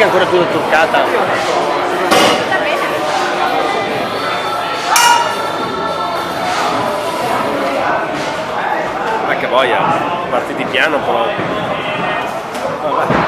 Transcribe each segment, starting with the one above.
che è ancora tutta truccata. Ma che voglia, partiti piano però. Vabbè.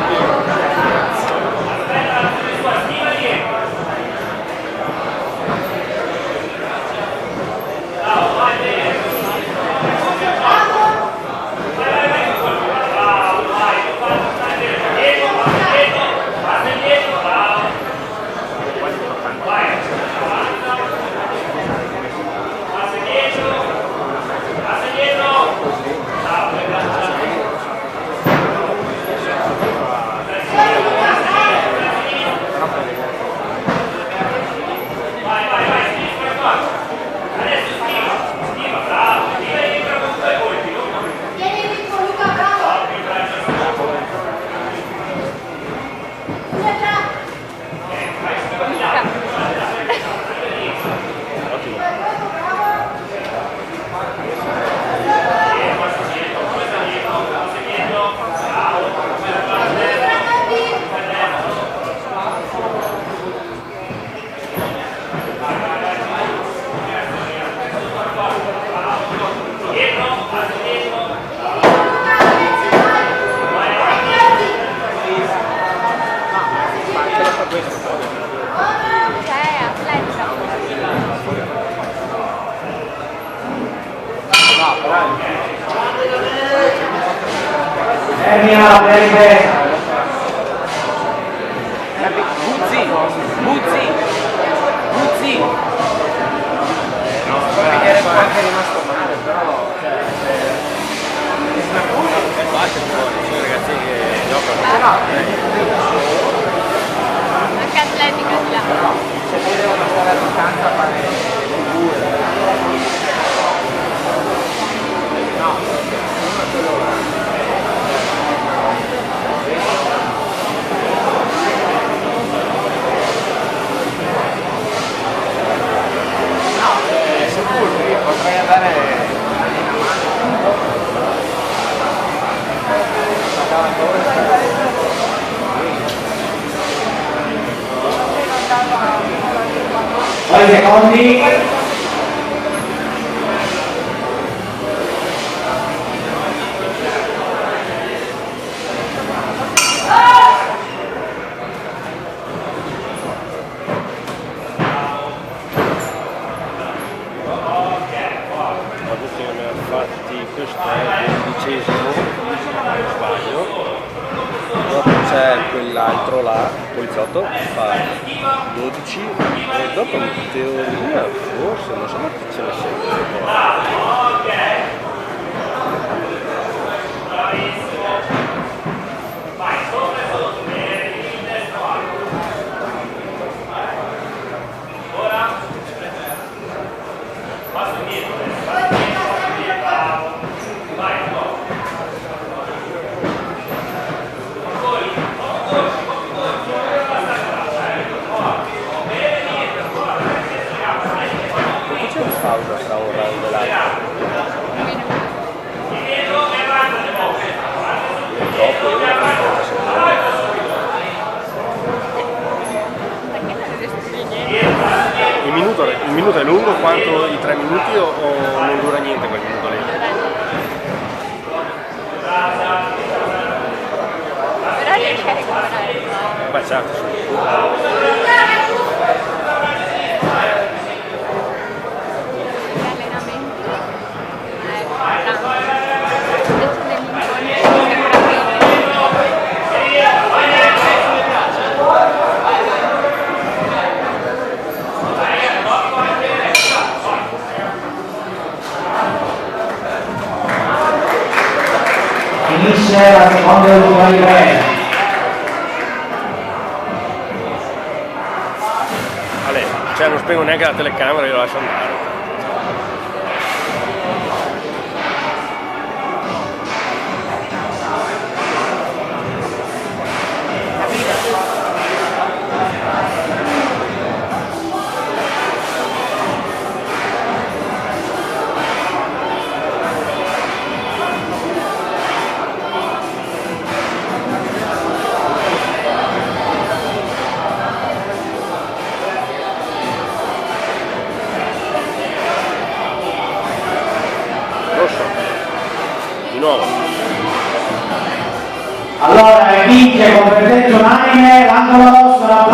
Buzzi! Era anche rimasto male, però è facile fuori, ci sono ragazzi che giocano. Anche atletica di là. Se poi devono stare a distanza a fare figure. No, uno è quello là. Potrei andare in mano. Poi secondi. Questo è il 12°, non sbaglio. Dopo c'è quell'altro là, poliziotto, fa 12 e dopo in teoria forse non so se ce ne segue. Pausa tra un round e l'altro. Troppo, io non il minuto è lungo quanto i 3 minuti o non dura niente quel minuto lì? Però riesci a recuperare. Beh certo, sì. Finisce la seconda e ultima livello. Cioè non spengo neanche la telecamera, io lo lascio andare. nuovo. Allora vince con presenza unanime l'angolo rosso.